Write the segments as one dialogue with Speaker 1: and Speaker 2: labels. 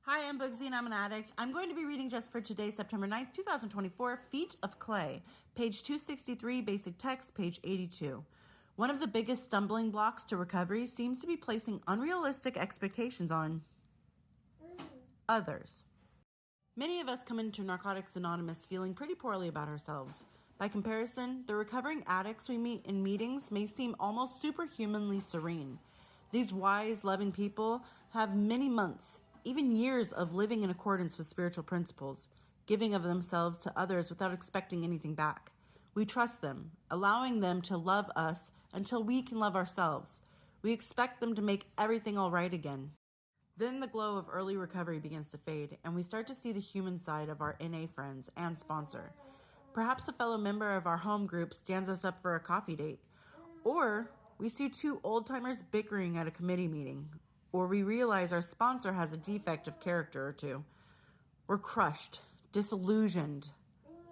Speaker 1: Hi, I'm Bugsy and I'm an addict. I'm going to be reading just for today, September 9th, 2024, Feet of Clay, page 263, basic text, page 82. One of the biggest stumbling blocks to recovery seems to be placing unrealistic expectations on others. Many of us come into Narcotics Anonymous feeling pretty poorly about ourselves. By comparison, the recovering addicts we meet in meetings may seem almost superhumanly serene. These wise, loving people have many months, even years of living in accordance with spiritual principles, giving of themselves to others without expecting anything back. We trust them, allowing them to love us until we can love ourselves. We expect them to make everything all right again. Then the glow of early recovery begins to fade, and we start to see the human side of our NA friends and sponsor. Perhaps a fellow member of our home group stands us up for a coffee date. Or we see two old-timers bickering at a committee meeting. Or we realize our sponsor has a defect of character or two. We're crushed, disillusioned.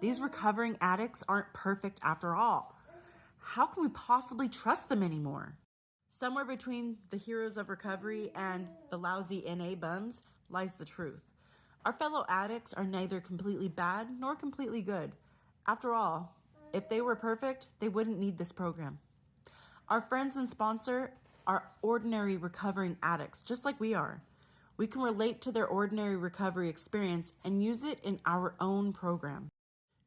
Speaker 1: These recovering addicts aren't perfect after all. How can we possibly trust them anymore? Somewhere between the heroes of recovery and the lousy NA bums lies the truth. Our fellow addicts are neither completely bad nor completely good. After all, if they were perfect, they wouldn't need this program. Our friends and sponsor are ordinary recovering addicts, just like we are. We can relate to their ordinary recovery experience and use it in our own program.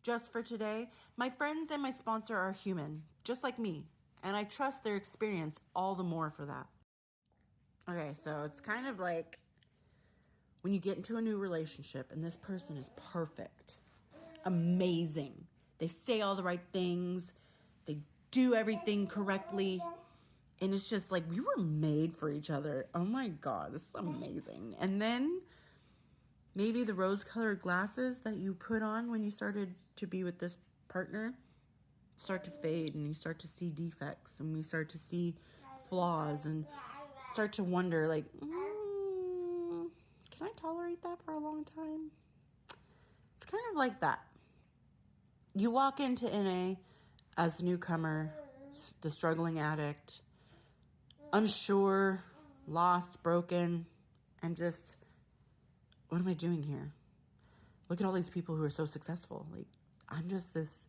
Speaker 1: Just for today, my friends and my sponsor are human, just like me, and I trust their experience all the more for that. Okay, so it's kind of like when you get into a new relationship and this person is perfect, amazing. They say all the right things, they do everything correctly, and it's just like we were made for each other. Oh my God, this is amazing. And then maybe the rose-colored glasses that you put on when you started to be with this partner start to fade, and you start to see defects, and we start to see flaws, and start to wonder, like, can I tolerate that for a long time? It's kind of like that. You walk into NA as a newcomer, the struggling addict, unsure, lost, broken, and just, what am I doing here? Look at all these people who are so successful. Like, I'm just this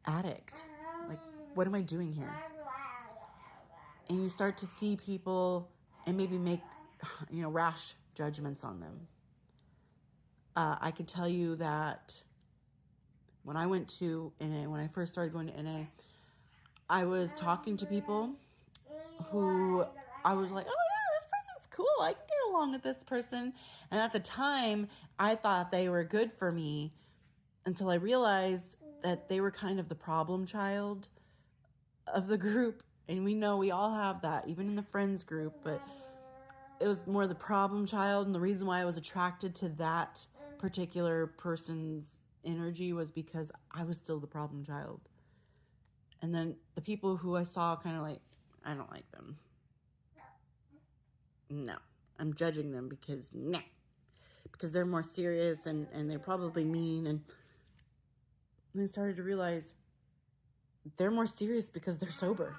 Speaker 1: addict. Like, what am I doing here? And you start to see people and maybe make, rash judgments on them. I can tell you that when I went to NA, when I first started going to NA, I was talking to people who I was like, oh yeah, this person's cool. I can get along with this person. And at the time, I thought they were good for me until I realized that they were kind of the problem child of the group. And we know we all have that, even in the friends group, but it was more the problem child. And the reason why I was attracted to that particular person's energy was because I was still the problem child. And then the people who I saw kind of like, I don't like them. No, I'm judging them because they're more serious and they're probably mean. And I started to realize they're more serious because they're sober.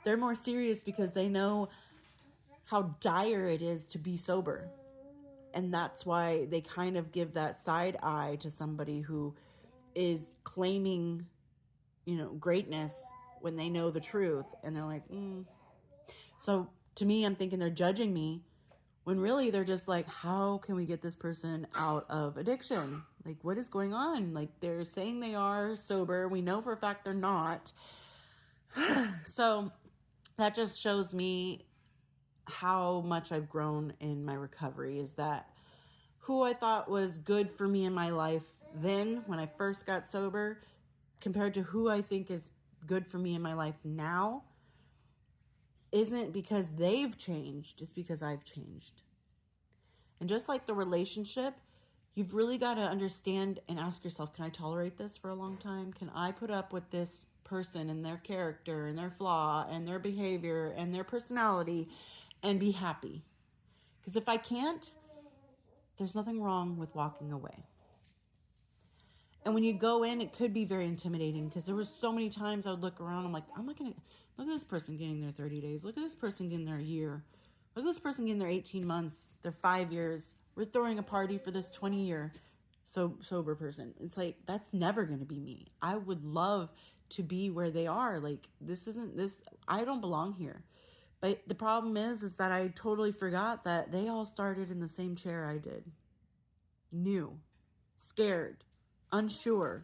Speaker 1: They're more serious because they know how dire it is to be sober. And that's why they kind of give that side eye to somebody who is claiming, greatness when they know the truth. And they're like, So to me, I'm thinking they're judging me when really they're just like, how can we get this person out of addiction? Like, what is going on? Like, they're saying they are sober. We know for a fact they're not. So that just shows me how much I've grown in my recovery, is that who I thought was good for me in my life then when I first got sober compared to who I think is good for me in my life now isn't because they've changed, it's because I've changed. And just like the relationship, you've really got to understand and ask yourself, can I tolerate this for a long time? Can I put up with this person and their character and their flaw and their behavior and their personality and be happy? Because if I can't, there's nothing wrong with walking away. And when you go in, it could be very intimidating because there was so many times I would look around. I'm like, I'm not going to look at this person getting their 30 days. Look at this person getting their year. Look at this person getting their 18 months, their 5 years. We're throwing a party for this 20-year sober person. It's like, that's never going to be me. I would love to be where they are. Like, I don't belong here. But the problem is that I totally forgot that they all started in the same chair I did. New, scared, unsure,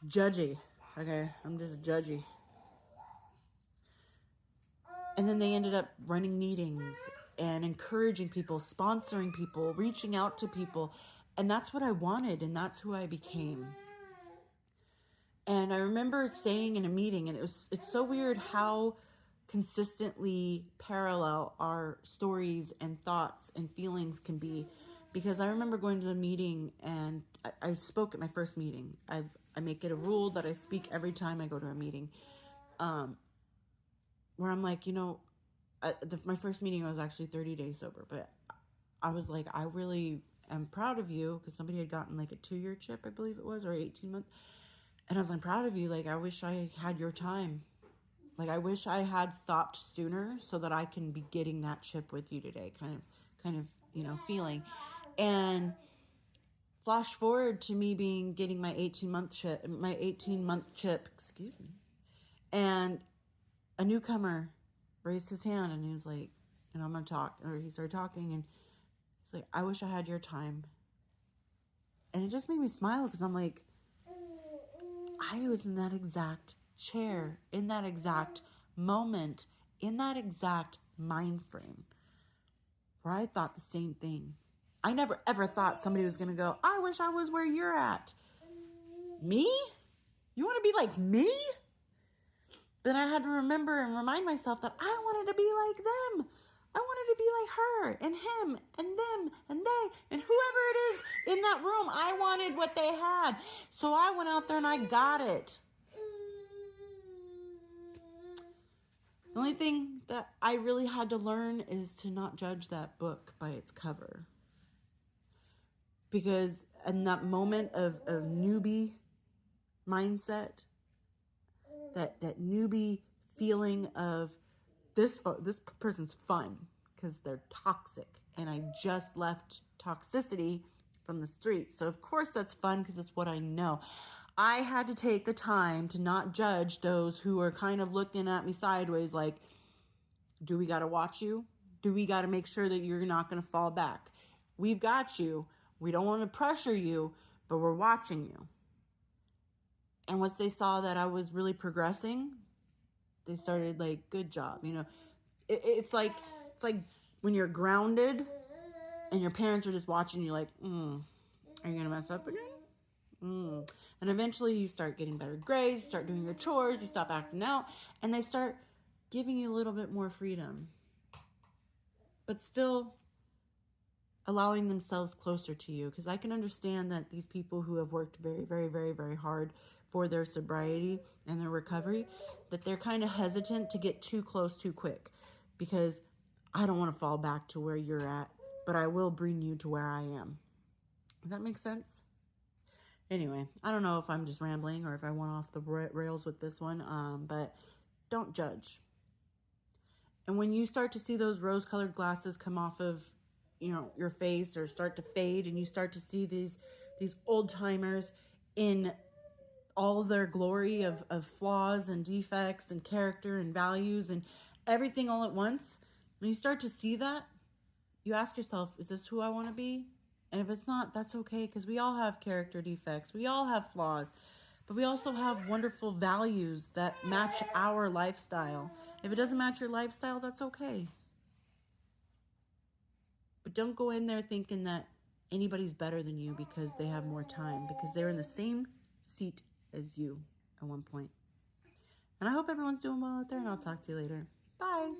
Speaker 1: judgy. Okay, I'm just judgy. And then they ended up running meetings and encouraging people, sponsoring people, reaching out to people. And that's what I wanted, and that's who I became. And I remember saying in a meeting, and it's so weird how consistently parallel our stories and thoughts and feelings can be. Because I remember going to the meeting, and I spoke at my first meeting. I make it a rule that I speak every time I go to a meeting. Where I'm like, my first meeting I was actually 30 days sober, but I was like, I really am proud of you, because somebody had gotten like a 2-year chip, I believe it was, or 18 months. And I was like, I'm proud of you. Like, I wish I had your time. Like, I wish I had stopped sooner so that I can be getting that chip with you today, kind of, feeling. And flash forward to me getting my 18-month chip, excuse me. And a newcomer raised his hand, and he was like, I'm going to talk. Or he started talking, and he's like, I wish I had your time. And it just made me smile, because I'm like, I was in that exact chair, in that exact moment, in that exact mind frame, where I thought the same thing. I never ever thought somebody was going to go, I wish I was where you're at. Me? You want to be like me? Then I had to remember and remind myself that I wanted to be like them. I wanted to be like her and him and them and they and whoever it is in that room. I wanted what they had. So I went out there and I got it. The only thing that I really had to learn is to not judge that book by its cover. Because in that moment of newbie mindset, that newbie feeling of this person's fun because they're toxic, and I just left toxicity from the street. So of course that's fun because it's what I know. I had to take the time to not judge those who are kind of looking at me sideways like, do we got to watch you? Do we got to make sure that you're not going to fall back? We've got you. We don't want to pressure you, but we're watching you. And once they saw that I was really progressing, they started like, good job. It's like when you're grounded and your parents are just watching you like, are you going to mess up again? And eventually you start getting better grades, start doing your chores, you stop acting out, and they start giving you a little bit more freedom. But still allowing themselves closer to you. Because I can understand that these people who have worked very, very, very, very hard for their sobriety and their recovery, that they're kind of hesitant to get too close too quick. Because I don't want to fall back to where you're at, but I will bring you to where I am. Does that make sense? Anyway, I don't know if I'm just rambling or if I went off the rails with this one, but don't judge. And when you start to see those rose-colored glasses come off of, your face or start to fade, and you start to see these old-timers in all their glory of flaws and defects and character and values and everything all at once, when you start to see that, you ask yourself, is this who I want to be? And if it's not, that's okay, because we all have character defects. We all have flaws. But we also have wonderful values that match our lifestyle. If it doesn't match your lifestyle, that's okay. But don't go in there thinking that anybody's better than you because they have more time, because they're in the same seat as you at one point. And I hope everyone's doing well out there, and I'll talk to you later. Bye.